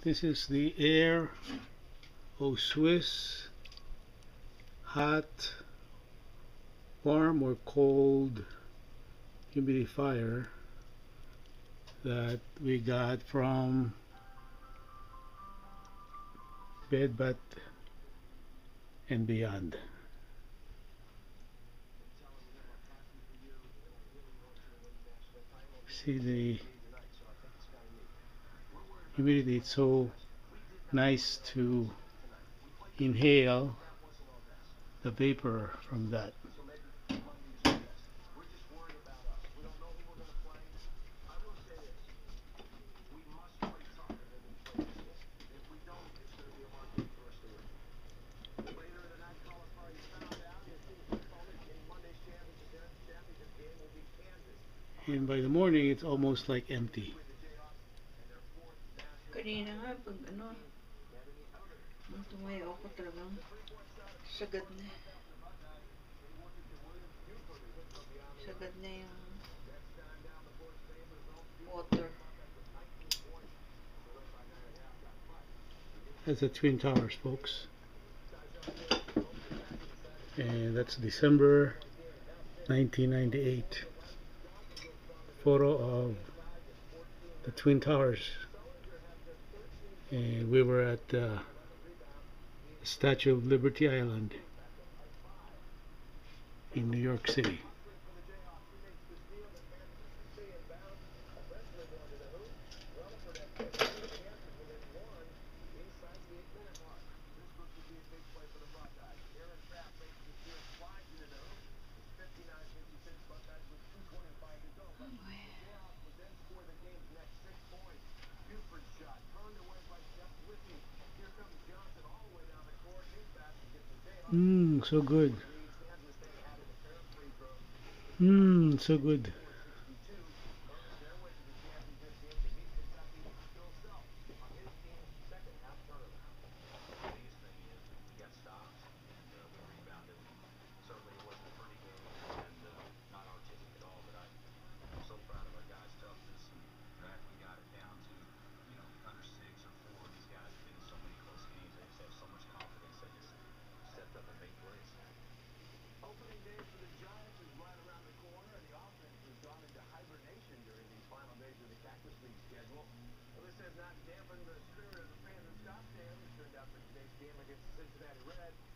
This is the Air O Swiss hot, warm or cold humidifier that we got from Bed Bath and Beyond. See the humidity, it's so nice to inhale the vapor from that. And by the morning it's almost like empty. Kanina nga, pag tumayo ako talagang sagad na. Sagad na yung water. That's the Twin Towers, folks. And that's December 1998. Photo of the Twin Towers. And we were at the Statue of Liberty Island in New York City. So good. So good. This has not dampened the spirit of the fans and Scottsdale, who turned out for today's game against the Cincinnati Reds.